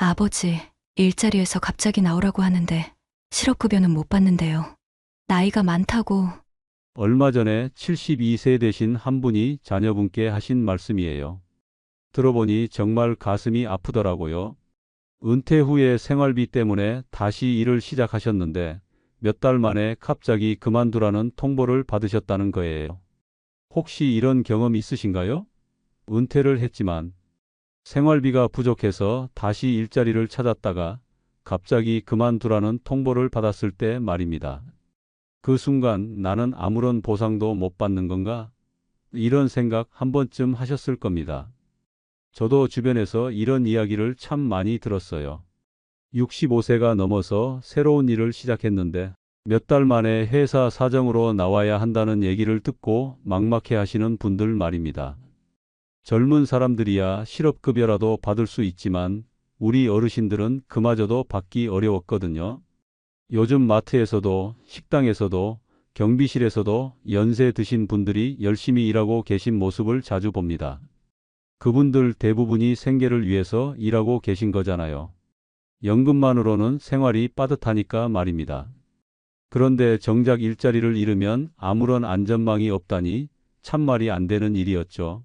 아버지, 일자리에서 갑자기 나오라고 하는데 실업급여는 못 받는데요. 나이가 많다고. 얼마 전에 72세 되신 한 분이 자녀분께 하신 말씀이에요. 들어보니 정말 가슴이 아프더라고요. 은퇴 후에 생활비 때문에 다시 일을 시작하셨는데 몇 달 만에 갑자기 그만두라는 통보를 받으셨다는 거예요. 혹시 이런 경험 있으신가요? 은퇴를 했지만 생활비가 부족해서 다시 일자리를 찾았다가 갑자기 그만두라는 통보를 받았을 때 말입니다. 그 순간 나는 아무런 보상도 못 받는 건가? 이런 생각 한 번쯤 하셨을 겁니다. 저도 주변에서 이런 이야기를 참 많이 들었어요. 65세가 넘어서 새로운 일을 시작했는데 몇 달 만에 회사 사정으로 나와야 한다는 얘기를 듣고 막막해 하시는 분들 말입니다. 젊은 사람들이야 실업급여라도 받을 수 있지만 우리 어르신들은 그마저도 받기 어려웠거든요. 요즘 마트에서도 식당에서도 경비실에서도 연세 드신 분들이 열심히 일하고 계신 모습을 자주 봅니다. 그분들 대부분이 생계를 위해서 일하고 계신 거잖아요. 연금만으로는 생활이 빠듯하니까 말입니다. 그런데 정작 일자리를 잃으면 아무런 안전망이 없다니 참말이 안 되는 일이었죠.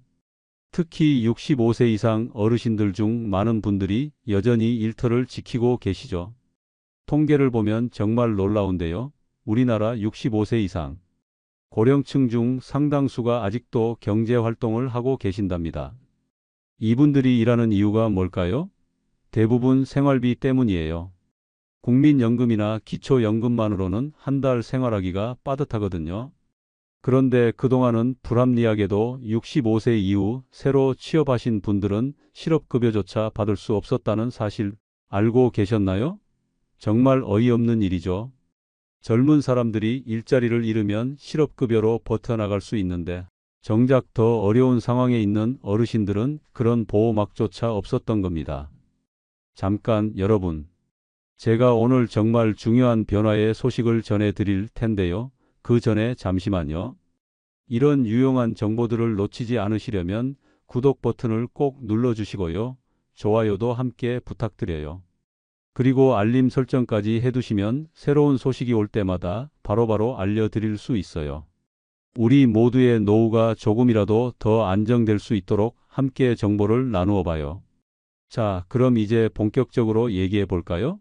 특히 65세 이상 어르신들 중 많은 분들이 여전히 일터를 지키고 계시죠. 통계를 보면 정말 놀라운데요. 우리나라 65세 이상 고령층 중 상당수가 아직도 경제 활동을 하고 계신답니다. 이분들이 일하는 이유가 뭘까요? 대부분 생활비 때문이에요. 국민연금이나 기초연금만으로는 한 달 생활하기가 빠듯하거든요. 그런데 그동안은 불합리하게도 65세 이후 새로 취업하신 분들은 실업급여조차 받을 수 없었다는 사실 알고 계셨나요? 정말 어이없는 일이죠. 젊은 사람들이 일자리를 잃으면 실업급여로 버텨나갈 수 있는데 정작 더 어려운 상황에 있는 어르신들은 그런 보호막조차 없었던 겁니다. 잠깐 여러분, 제가 오늘 정말 중요한 변화의 소식을 전해드릴 텐데요. 그 전에 잠시만요. 이런 유용한 정보들을 놓치지 않으시려면 구독 버튼을 꼭 눌러주시고요. 좋아요도 함께 부탁드려요. 그리고 알림 설정까지 해두시면 새로운 소식이 올 때마다 바로바로 알려드릴 수 있어요. 우리 모두의 노후가 조금이라도 더 안정될 수 있도록 함께 정보를 나누어 봐요. 자, 그럼 이제 본격적으로 얘기해 볼까요?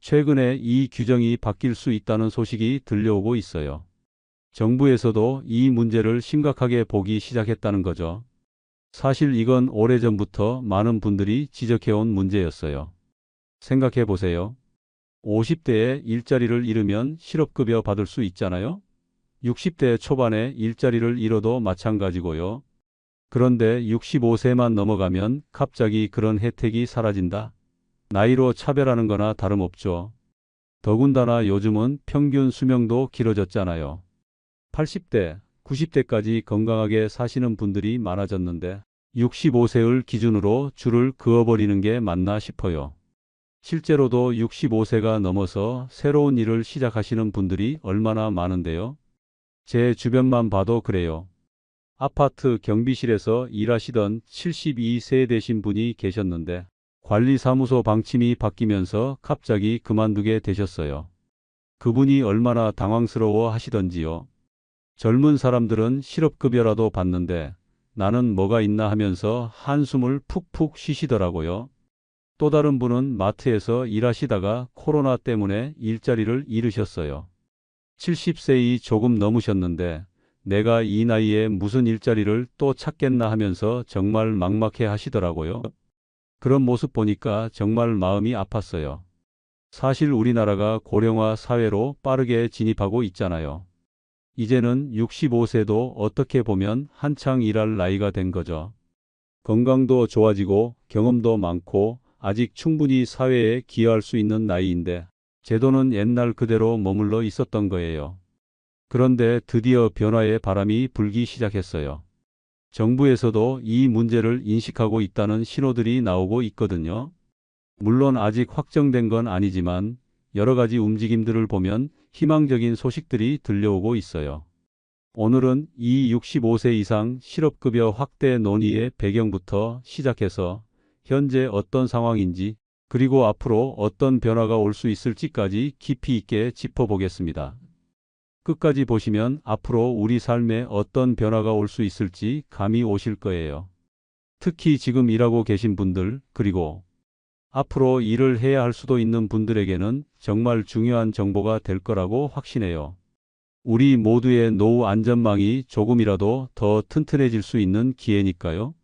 최근에 이 규정이 바뀔 수 있다는 소식이 들려오고 있어요. 정부에서도 이 문제를 심각하게 보기 시작했다는 거죠. 사실 이건 오래전부터 많은 분들이 지적해온 문제였어요. 생각해 보세요. 50대에 일자리를 잃으면 실업급여 받을 수 있잖아요. 60대 초반에 일자리를 잃어도 마찬가지고요. 그런데 65세만 넘어가면 갑자기 그런 혜택이 사라진다. 나이로 차별하는 거나 다름없죠. 더군다나 요즘은 평균 수명도 길어졌잖아요. 80대, 90대까지 건강하게 사시는 분들이 많아졌는데 65세를 기준으로 줄을 그어버리는 게 맞나 싶어요. 실제로도 65세가 넘어서 새로운 일을 시작하시는 분들이 얼마나 많은데요. 제 주변만 봐도 그래요. 아파트 경비실에서 일하시던 72세 되신 분이 계셨는데 관리사무소 방침이 바뀌면서 갑자기 그만두게 되셨어요. 그분이 얼마나 당황스러워 하시던지요. 젊은 사람들은 실업급여라도 받는데 나는 뭐가 있나 하면서 한숨을 푹푹 쉬시더라고요. 또 다른 분은 마트에서 일하시다가 코로나 때문에 일자리를 잃으셨어요. 70세이 조금 넘으셨는데 내가 이 나이에 무슨 일자리를 또 찾겠나 하면서 정말 막막해 하시더라고요. 그런 모습 보니까 정말 마음이 아팠어요. 사실 우리나라가 고령화 사회로 빠르게 진입하고 있잖아요. 이제는 65세도 어떻게 보면 한창 일할 나이가 된 거죠. 건강도 좋아지고 경험도 많고 아직 충분히 사회에 기여할 수 있는 나이인데 제도는 옛날 그대로 머물러 있었던 거예요. 그런데 드디어 변화의 바람이 불기 시작했어요. 정부에서도 이 문제를 인식하고 있다는 신호들이 나오고 있거든요. 물론 아직 확정된 건 아니지만 여러 가지 움직임들을 보면 희망적인 소식들이 들려오고 있어요. 오늘은 이 65세 이상 실업급여 확대 논의의 배경부터 시작해서 현재 어떤 상황인지 그리고 앞으로 어떤 변화가 올 수 있을지까지 깊이 있게 짚어보겠습니다. 끝까지 보시면 앞으로 우리 삶에 어떤 변화가 올 수 있을지 감이 오실 거예요. 특히 지금 일하고 계신 분들, 그리고 앞으로 일을 해야 할 수도 있는 분들에게는 정말 중요한 정보가 될 거라고 확신해요. 우리 모두의 노후 안전망이 조금이라도 더 튼튼해질 수 있는 기회니까요.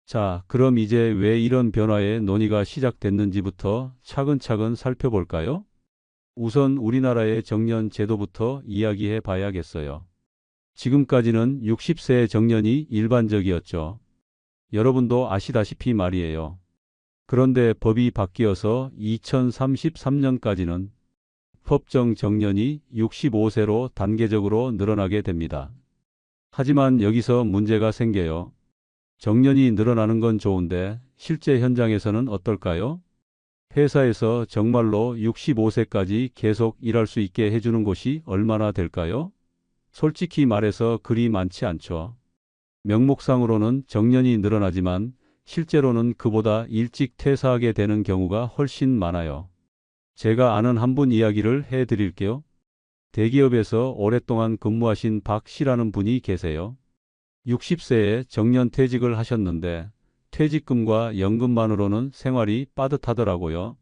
자, 그럼 이제 왜 이런 변화의 논의가 시작됐는지부터 차근차근 살펴볼까요? 우선 우리나라의 정년 제도부터 이야기해 봐야겠어요. 지금까지는 60세 정년이 일반적이었죠. 여러분도 아시다시피 말이에요. 그런데 법이 바뀌어서 2033년까지는 법정 정년이 65세로 단계적으로 늘어나게 됩니다. 하지만 여기서 문제가 생겨요. 정년이 늘어나는 건 좋은데 실제 현장에서는 어떨까요? 회사에서 정말로 65세까지 계속 일할 수 있게 해주는 곳이 얼마나 될까요? 솔직히 말해서 그리 많지 않죠. 명목상으로는 정년이 늘어나지만 실제로는 그보다 일찍 퇴사하게 되는 경우가 훨씬 많아요. 제가 아는 한 분 이야기를 해드릴게요. 대기업에서 오랫동안 근무하신 박 씨라는 분이 계세요. 60세에 정년 퇴직을 하셨는데 퇴직금과 연금만으로는 생활이 빠듯하더라고요.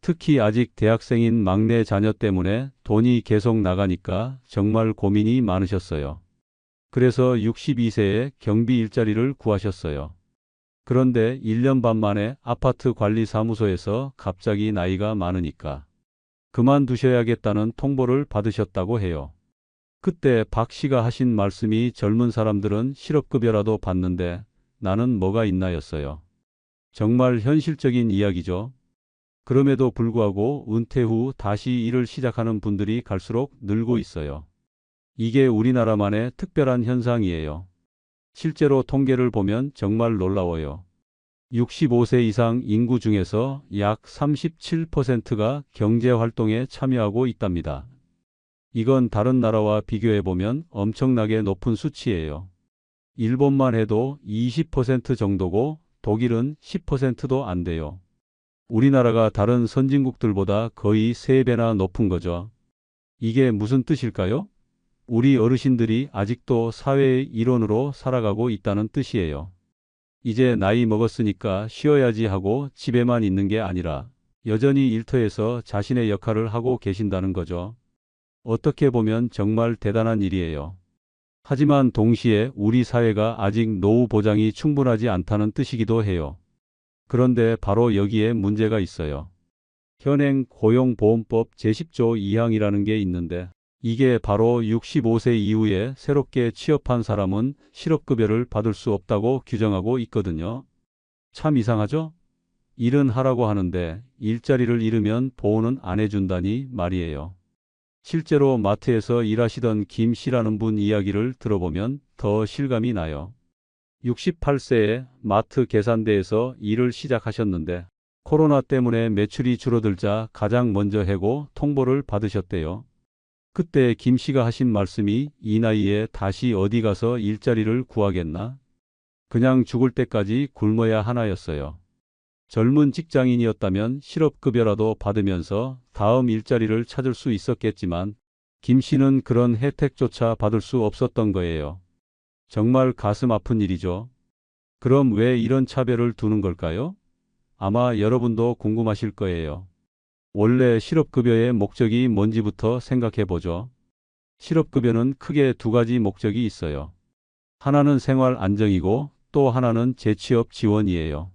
특히 아직 대학생인 막내 자녀 때문에 돈이 계속 나가니까 정말 고민이 많으셨어요. 그래서 62세에 경비 일자리를 구하셨어요. 그런데 1년 반 만에 아파트 관리사무소에서 갑자기 나이가 많으니까 그만두셔야겠다는 통보를 받으셨다고 해요. 그때 박 씨가 하신 말씀이 젊은 사람들은 실업급여라도 받는데 나는 뭐가 있나였어요. 정말 현실적인 이야기죠. 그럼에도 불구하고 은퇴 후 다시 일을 시작하는 분들이 갈수록 늘고 있어요. 이게 우리나라만의 특별한 현상이에요. 실제로 통계를 보면 정말 놀라워요. 65세 이상 인구 중에서 약 37%가 경제활동에 참여하고 있답니다. 이건 다른 나라와 비교해보면 엄청나게 높은 수치예요. 일본만 해도 20% 정도고 독일은 10%도 안 돼요. 우리나라가 다른 선진국들보다 거의 3배나 높은 거죠. 이게 무슨 뜻일까요? 우리 어르신들이 아직도 사회의 일원으로 살아가고 있다는 뜻이에요. 이제 나이 먹었으니까 쉬어야지 하고 집에만 있는 게 아니라 여전히 일터에서 자신의 역할을 하고 계신다는 거죠. 어떻게 보면 정말 대단한 일이에요. 하지만 동시에 우리 사회가 아직 노후 보장이 충분하지 않다는 뜻이기도 해요. 그런데 바로 여기에 문제가 있어요. 현행 고용보험법 제10조 2항이라는 게 있는데 이게 바로 65세 이후에 새롭게 취업한 사람은 실업급여를 받을 수 없다고 규정하고 있거든요. 참 이상하죠? 일은 하라고 하는데 일자리를 잃으면 보호는 안 해준다니 말이에요. 실제로 마트에서 일하시던 김 씨라는 분 이야기를 들어보면 더 실감이 나요. 68세에 마트 계산대에서 일을 시작하셨는데 코로나 때문에 매출이 줄어들자 가장 먼저 해고 통보를 받으셨대요. 그때 김 씨가 하신 말씀이 이 나이에 다시 어디 가서 일자리를 구하겠나? 그냥 죽을 때까지 굶어야 하나였어요. 젊은 직장인이었다면 실업급여라도 받으면서 다음 일자리를 찾을 수 있었겠지만 김 씨는 그런 혜택조차 받을 수 없었던 거예요. 정말 가슴 아픈 일이죠. 그럼 왜 이런 차별을 두는 걸까요? 아마 여러분도 궁금하실 거예요. 원래 실업급여의 목적이 뭔지부터 생각해 보죠. 실업급여는 크게 두 가지 목적이 있어요. 하나는 생활 안정이고 또 하나는 재취업 지원이에요.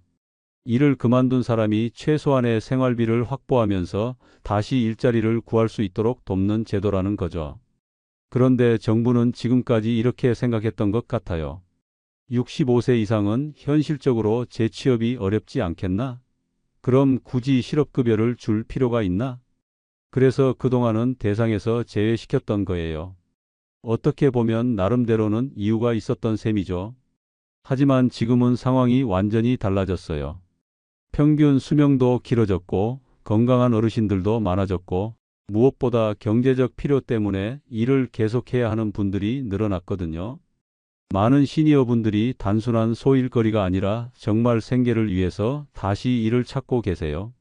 일을 그만둔 사람이 최소한의 생활비를 확보하면서 다시 일자리를 구할 수 있도록 돕는 제도라는 거죠. 그런데 정부는 지금까지 이렇게 생각했던 것 같아요. 65세 이상은 현실적으로 재취업이 어렵지 않겠나? 그럼 굳이 실업급여를 줄 필요가 있나? 그래서 그동안은 대상에서 제외시켰던 거예요. 어떻게 보면 나름대로는 이유가 있었던 셈이죠. 하지만 지금은 상황이 완전히 달라졌어요. 평균 수명도 길어졌고 건강한 어르신들도 많아졌고 무엇보다 경제적 필요 때문에 일을 계속해야 하는 분들이 늘어났거든요. 많은 시니어분들이 단순한 소일거리가 아니라 정말 생계를 위해서 다시 일을 찾고 계세요.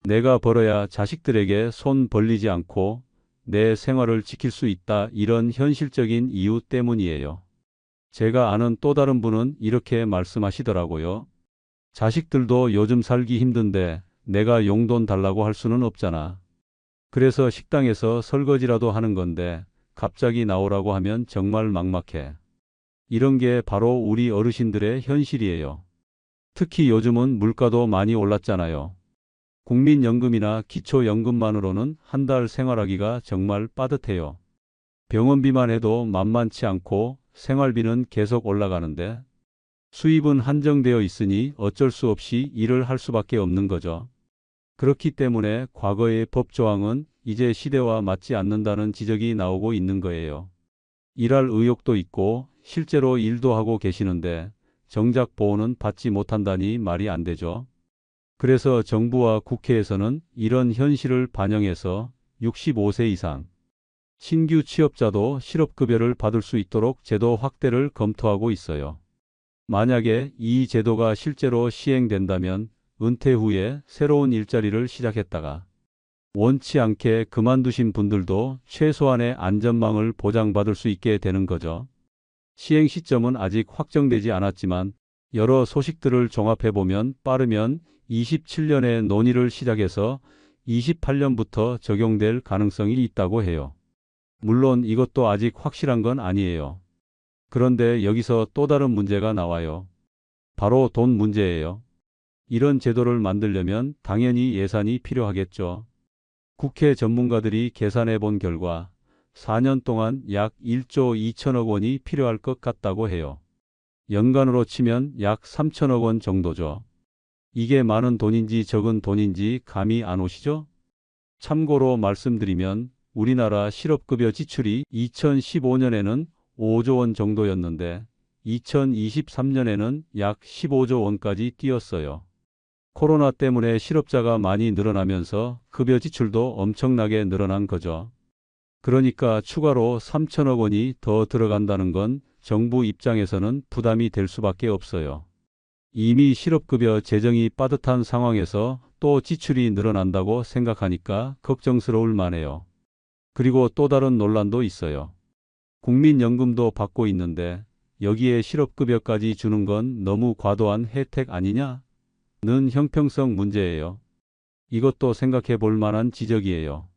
내가 벌어야 자식들에게 손 벌리지 않고 내 생활을 지킬 수 있다. 이런 현실적인 이유 때문이에요. 제가 아는 또 다른 분은 이렇게 말씀하시더라고요. 자식들도 요즘 살기 힘든데 내가 용돈 달라고 할 수는 없잖아. 그래서 식당에서 설거지라도 하는 건데 갑자기 나오라고 하면 정말 막막해. 이런 게 바로 우리 어르신들의 현실이에요. 특히 요즘은 물가도 많이 올랐잖아요. 국민연금이나 기초연금만으로는 한 달 생활하기가 정말 빠듯해요. 병원비만 해도 만만치 않고 생활비는 계속 올라가는데 수입은 한정되어 있으니 어쩔 수 없이 일을 할 수밖에 없는 거죠. 그렇기 때문에 과거의 법조항은 이제 시대와 맞지 않는다는 지적이 나오고 있는 거예요. 일할 의욕도 있고 실제로 일도 하고 계시는데 정작 보호는 받지 못한다니 말이 안 되죠. 그래서 정부와 국회에서는 이런 현실을 반영해서 65세 이상 신규 취업자도 실업급여를 받을 수 있도록 제도 확대를 검토하고 있어요. 만약에 이 제도가 실제로 시행된다면 은퇴 후에 새로운 일자리를 시작했다가 원치 않게 그만두신 분들도 최소한의 안전망을 보장받을 수 있게 되는 거죠. 시행 시점은 아직 확정되지 않았지만 여러 소식들을 종합해보면 빠르면 27년에 논의를 시작해서 28년부터 적용될 가능성이 있다고 해요. 물론 이것도 아직 확실한 건 아니에요. 그런데 여기서 또 다른 문제가 나와요. 바로 돈 문제예요. 이런 제도를 만들려면 당연히 예산이 필요하겠죠. 국회 전문가들이 계산해 본 결과 4년 동안 약 1조 2천억 원이 필요할 것 같다고 해요. 연간으로 치면 약 3천억 원 정도죠. 이게 많은 돈인지 적은 돈인지 감이 안 오시죠? 참고로 말씀드리면 우리나라 실업급여 지출이 2015년에는 5조 원 정도였는데 2023년에는 약 15조 원까지 뛰었어요. 코로나 때문에 실업자가 많이 늘어나면서 급여 지출도 엄청나게 늘어난 거죠. 그러니까 추가로 3천억 원이 더 들어간다는 건 정부 입장에서는 부담이 될 수밖에 없어요. 이미 실업급여 재정이 빠듯한 상황에서 또 지출이 늘어난다고 생각하니까 걱정스러울 만해요. 그리고 또 다른 논란도 있어요. 국민연금도 받고 있는데 여기에 실업급여까지 주는 건 너무 과도한 혜택 아니냐? 는 형평성 문제예요. 이것도 생각해 볼 만한 지적이에요.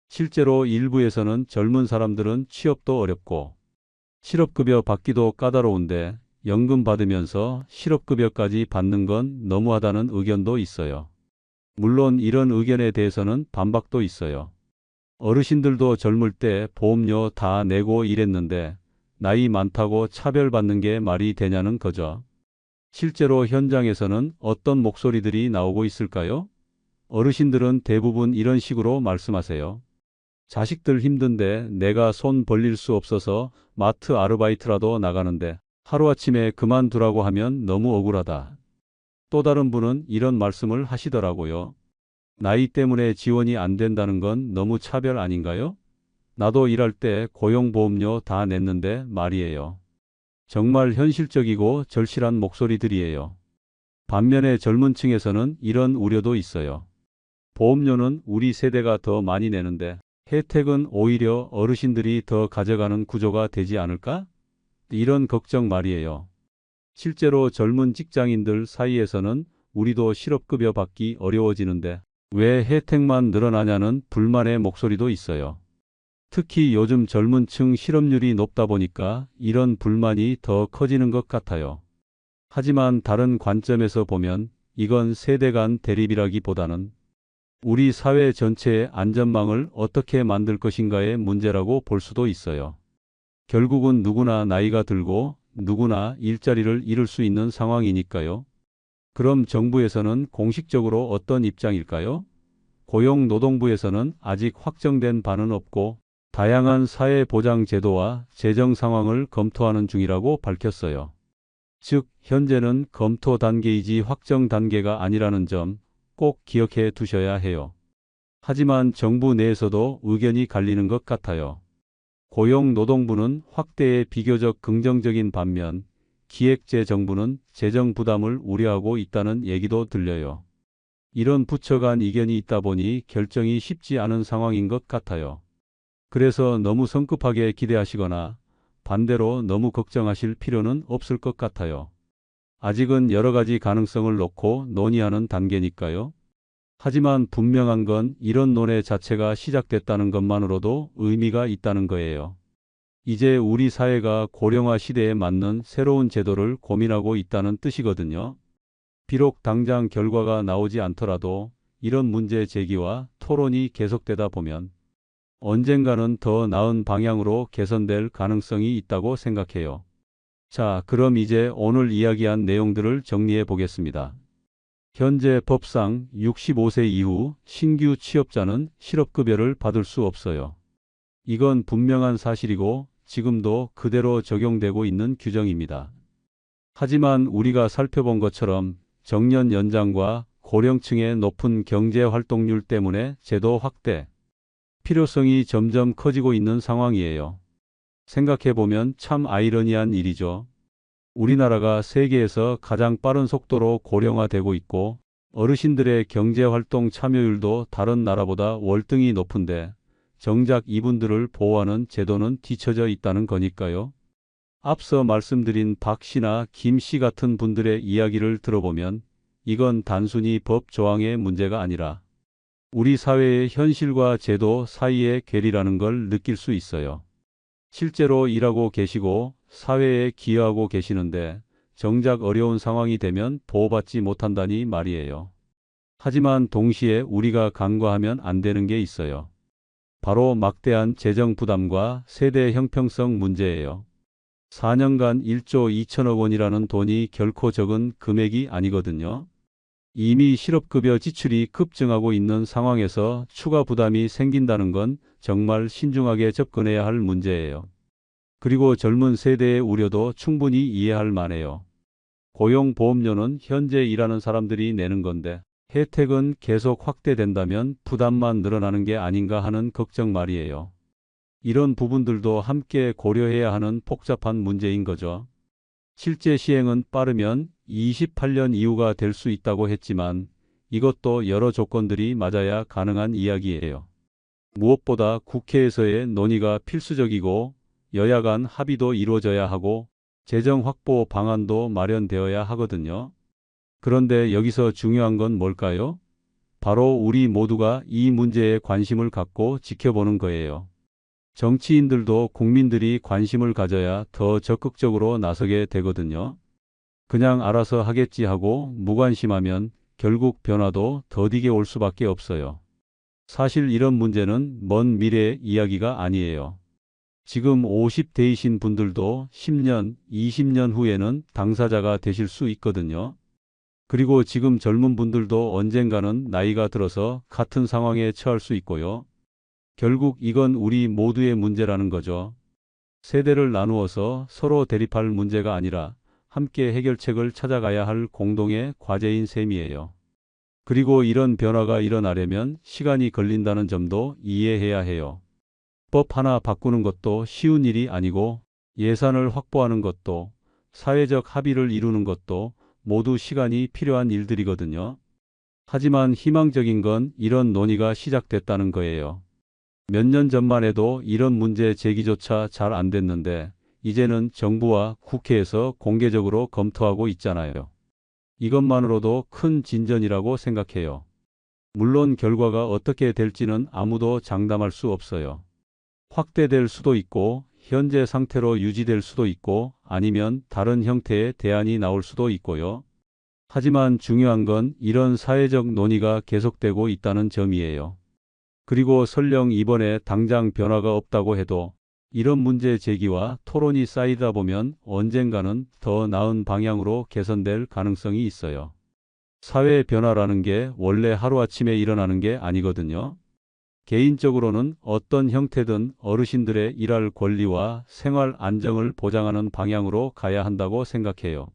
실제로 일부에서는 젊은 사람들은 취업도 어렵고 실업급여 받기도 까다로운데 연금 받으면서 실업급여까지 받는 건 너무하다는 의견도 있어요. 물론 이런 의견에 대해서는 반박도 있어요. 어르신들도 젊을 때 보험료 다 내고 일했는데 나이 많다고 차별받는 게 말이 되냐는 거죠. 실제로 현장에서는 어떤 목소리들이 나오고 있을까요? 어르신들은 대부분 이런 식으로 말씀하세요. 자식들 힘든데 내가 손 벌릴 수 없어서 마트 아르바이트라도 나가는데 하루아침에 그만두라고 하면 너무 억울하다. 또 다른 분은 이런 말씀을 하시더라고요. 나이 때문에 지원이 안 된다는 건 너무 차별 아닌가요? 나도 일할 때 고용보험료 다 냈는데 말이에요. 정말 현실적이고 절실한 목소리들이에요. 반면에 젊은 층에서는 이런 우려도 있어요. 보험료는 우리 세대가 더 많이 내는데 혜택은 오히려 어르신들이 더 가져가는 구조가 되지 않을까? 이런 걱정 말이에요. 실제로 젊은 직장인들 사이에서는 우리도 실업급여 받기 어려워지는데 왜 혜택만 늘어나냐는 불만의 목소리도 있어요. 특히 요즘 젊은 층 실업률이 높다 보니까 이런 불만이 더 커지는 것 같아요. 하지만 다른 관점에서 보면 이건 세대 간 대립이라기보다는 우리 사회 전체의 안전망을 어떻게 만들 것인가의 문제라고 볼 수도 있어요. 결국은 누구나 나이가 들고 누구나 일자리를 잃을 수 있는 상황이니까요. 그럼 정부에서는 공식적으로 어떤 입장일까요? 고용노동부에서는 아직 확정된 바는 없고 다양한 사회보장 제도와 재정 상황을 검토하는 중이라고 밝혔어요. 즉, 현재는 검토 단계이지 확정 단계가 아니라는 점 꼭 기억해 두셔야 해요. 하지만 정부 내에서도 의견이 갈리는 것 같아요. 고용노동부는 확대에 비교적 긍정적인 반면 기획재정부는 재정 부담을 우려하고 있다는 얘기도 들려요. 이런 부처 간 이견이 있다 보니 결정이 쉽지 않은 상황인 것 같아요. 그래서 너무 성급하게 기대하시거나 반대로 너무 걱정하실 필요는 없을 것 같아요. 아직은 여러 가지 가능성을 놓고 논의하는 단계니까요. 하지만 분명한 건 이런 논의 자체가 시작됐다는 것만으로도 의미가 있다는 거예요. 이제 우리 사회가 고령화 시대에 맞는 새로운 제도를 고민하고 있다는 뜻이거든요. 비록 당장 결과가 나오지 않더라도 이런 문제 제기와 토론이 계속되다 보면 언젠가는 더 나은 방향으로 개선될 가능성이 있다고 생각해요. 자, 그럼 이제 오늘 이야기한 내용들을 정리해 보겠습니다. 현재 법상 65세 이후 신규 취업자는 실업급여를 받을 수 없어요. 이건 분명한 사실이고 지금도 그대로 적용되고 있는 규정입니다. 하지만 우리가 살펴본 것처럼 정년 연장과 고령층의 높은 경제 활동률 때문에 제도 확대 필요성이 점점 커지고 있는 상황이에요. 생각해보면 참 아이러니한 일이죠. 우리나라가 세계에서 가장 빠른 속도로 고령화되고 있고 어르신들의 경제활동 참여율도 다른 나라보다 월등히 높은데 정작 이분들을 보호하는 제도는 뒤처져 있다는 거니까요. 앞서 말씀드린 박 씨나 김 씨 같은 분들의 이야기를 들어보면 이건 단순히 법 조항의 문제가 아니라 우리 사회의 현실과 제도 사이의 괴리라는 걸 느낄 수 있어요. 실제로 일하고 계시고 사회에 기여하고 계시는데 정작 어려운 상황이 되면 보호받지 못한다니 말이에요. 하지만 동시에 우리가 간과하면 안 되는 게 있어요. 바로 막대한 재정 부담과 세대 형평성 문제예요. 4년간 1조 2천억 원이라는 돈이 결코 적은 금액이 아니거든요. 이미 실업급여 지출이 급증하고 있는 상황에서 추가 부담이 생긴다는 건 정말 신중하게 접근해야 할 문제예요. 그리고 젊은 세대의 우려도 충분히 이해할 만해요. 고용보험료는 현재 일하는 사람들이 내는 건데 혜택은 계속 확대된다면 부담만 늘어나는 게 아닌가 하는 걱정 말이에요. 이런 부분들도 함께 고려해야 하는 복잡한 문제인 거죠. 실제 시행은 빠르면 28년 이후가 될 수 있다고 했지만 이것도 여러 조건들이 맞아야 가능한 이야기예요. 무엇보다 국회에서의 논의가 필수적이고 여야 간 합의도 이루어져야 하고 재정 확보 방안도 마련되어야 하거든요. 그런데 여기서 중요한 건 뭘까요? 바로 우리 모두가 이 문제에 관심을 갖고 지켜보는 거예요. 정치인들도 국민들이 관심을 가져야 더 적극적으로 나서게 되거든요. 그냥 알아서 하겠지 하고 무관심하면 결국 변화도 더디게 올 수밖에 없어요. 사실 이런 문제는 먼 미래의 이야기가 아니에요. 지금 50대이신 분들도 10년, 20년 후에는 당사자가 되실 수 있거든요. 그리고 지금 젊은 분들도 언젠가는 나이가 들어서 같은 상황에 처할 수 있고요. 결국 이건 우리 모두의 문제라는 거죠. 세대를 나누어서 서로 대립할 문제가 아니라 함께 해결책을 찾아가야 할 공동의 과제인 셈이에요. 그리고 이런 변화가 일어나려면 시간이 걸린다는 점도 이해해야 해요. 법 하나 바꾸는 것도 쉬운 일이 아니고 예산을 확보하는 것도 사회적 합의를 이루는 것도 모두 시간이 필요한 일들이거든요. 하지만 희망적인 건 이런 논의가 시작됐다는 거예요. 몇 년 전만 해도 이런 문제 제기조차 잘 안 됐는데 이제는 정부와 국회에서 공개적으로 검토하고 있잖아요. 이것만으로도 큰 진전이라고 생각해요. 물론 결과가 어떻게 될지는 아무도 장담할 수 없어요. 확대될 수도 있고 현재 상태로 유지될 수도 있고 아니면 다른 형태의 대안이 나올 수도 있고요. 하지만 중요한 건 이런 사회적 논의가 계속되고 있다는 점이에요. 그리고 설령 이번에 당장 변화가 없다고 해도 이런 문제 제기와 토론이 쌓이다 보면 언젠가는 더 나은 방향으로 개선될 가능성이 있어요. 사회 변화라는 게 원래 하루아침에 일어나는 게 아니거든요. 개인적으로는 어떤 형태든 어르신들의 일할 권리와 생활 안정을 보장하는 방향으로 가야 한다고 생각해요.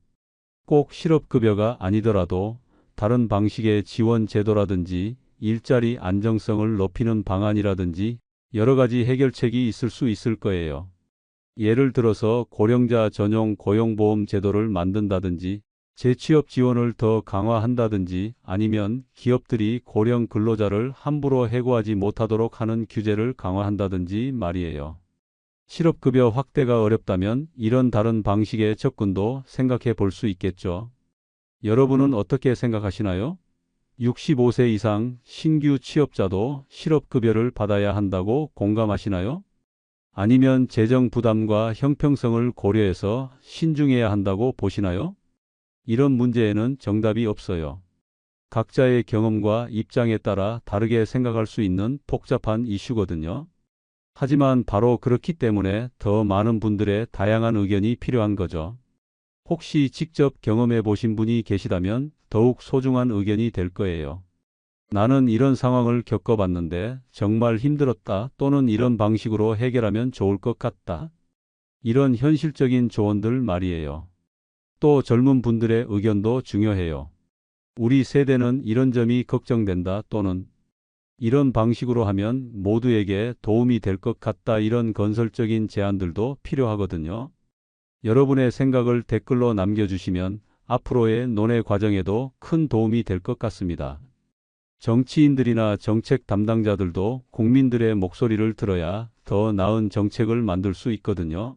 꼭 실업급여가 아니더라도 다른 방식의 지원 제도라든지 일자리 안정성을 높이는 방안이라든지 여러 가지 해결책이 있을 수 있을 거예요. 예를 들어서 고령자 전용 고용보험 제도를 만든다든지 재취업 지원을 더 강화한다든지 아니면 기업들이 고령 근로자를 함부로 해고하지 못하도록 하는 규제를 강화한다든지 말이에요. 실업급여 확대가 어렵다면 이런 다른 방식의 접근도 생각해 볼 수 있겠죠. 여러분은 어떻게 생각하시나요? 65세 이상 신규 취업자도 실업급여를 받아야 한다고 공감하시나요? 아니면 재정 부담과 형평성을 고려해서 신중해야 한다고 보시나요? 이런 문제에는 정답이 없어요. 각자의 경험과 입장에 따라 다르게 생각할 수 있는 복잡한 이슈거든요. 하지만 바로 그렇기 때문에 더 많은 분들의 다양한 의견이 필요한 거죠. 혹시 직접 경험해 보신 분이 계시다면 더욱 소중한 의견이 될 거예요. 나는 이런 상황을 겪어봤는데 정말 힘들었다, 또는 이런 방식으로 해결하면 좋을 것 같다. 이런 현실적인 조언들 말이에요. 또 젊은 분들의 의견도 중요해요. 우리 세대는 이런 점이 걱정된다, 또는 이런 방식으로 하면 모두에게 도움이 될 것 같다, 이런 건설적인 제안들도 필요하거든요. 여러분의 생각을 댓글로 남겨주시면 앞으로의 논의 과정에도 큰 도움이 될 것 같습니다. 정치인들이나 정책 담당자들도 국민들의 목소리를 들어야 더 나은 정책을 만들 수 있거든요.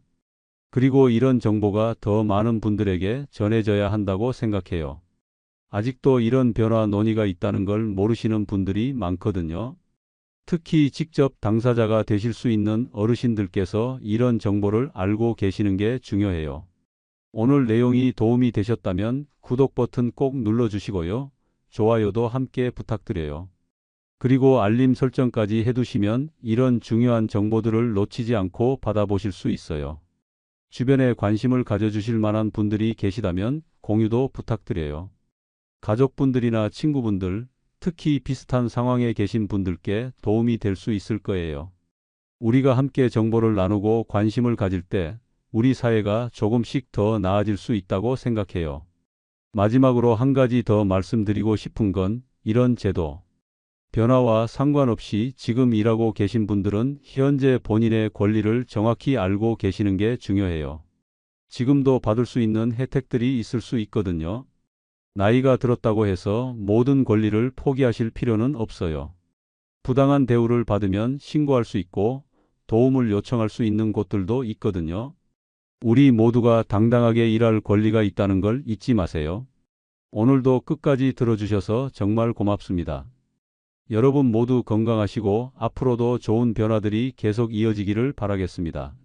그리고 이런 정보가 더 많은 분들에게 전해져야 한다고 생각해요. 아직도 이런 변화 논의가 있다는 걸 모르시는 분들이 많거든요. 특히 직접 당사자가 되실 수 있는 어르신들께서 이런 정보를 알고 계시는 게 중요해요. 오늘 내용이 도움이 되셨다면 구독 버튼 꼭 눌러주시고요. 좋아요도 함께 부탁드려요. 그리고 알림 설정까지 해두시면 이런 중요한 정보들을 놓치지 않고 받아보실 수 있어요. 주변에 관심을 가져주실 만한 분들이 계시다면 공유도 부탁드려요. 가족분들이나 친구분들, 특히 비슷한 상황에 계신 분들께 도움이 될 수 있을 거예요. 우리가 함께 정보를 나누고 관심을 가질 때 우리 사회가 조금씩 더 나아질 수 있다고 생각해요. 마지막으로 한 가지 더 말씀드리고 싶은 건 이런 제도 변화와 상관없이 지금 일하고 계신 분들은 현재 본인의 권리를 정확히 알고 계시는 게 중요해요. 지금도 받을 수 있는 혜택들이 있을 수 있거든요. 나이가 들었다고 해서 모든 권리를 포기하실 필요는 없어요. 부당한 대우를 받으면 신고할 수 있고 도움을 요청할 수 있는 곳들도 있거든요. 우리 모두가 당당하게 일할 권리가 있다는 걸 잊지 마세요. 오늘도 끝까지 들어주셔서 정말 고맙습니다. 여러분 모두 건강하시고 앞으로도 좋은 변화들이 계속 이어지기를 바라겠습니다.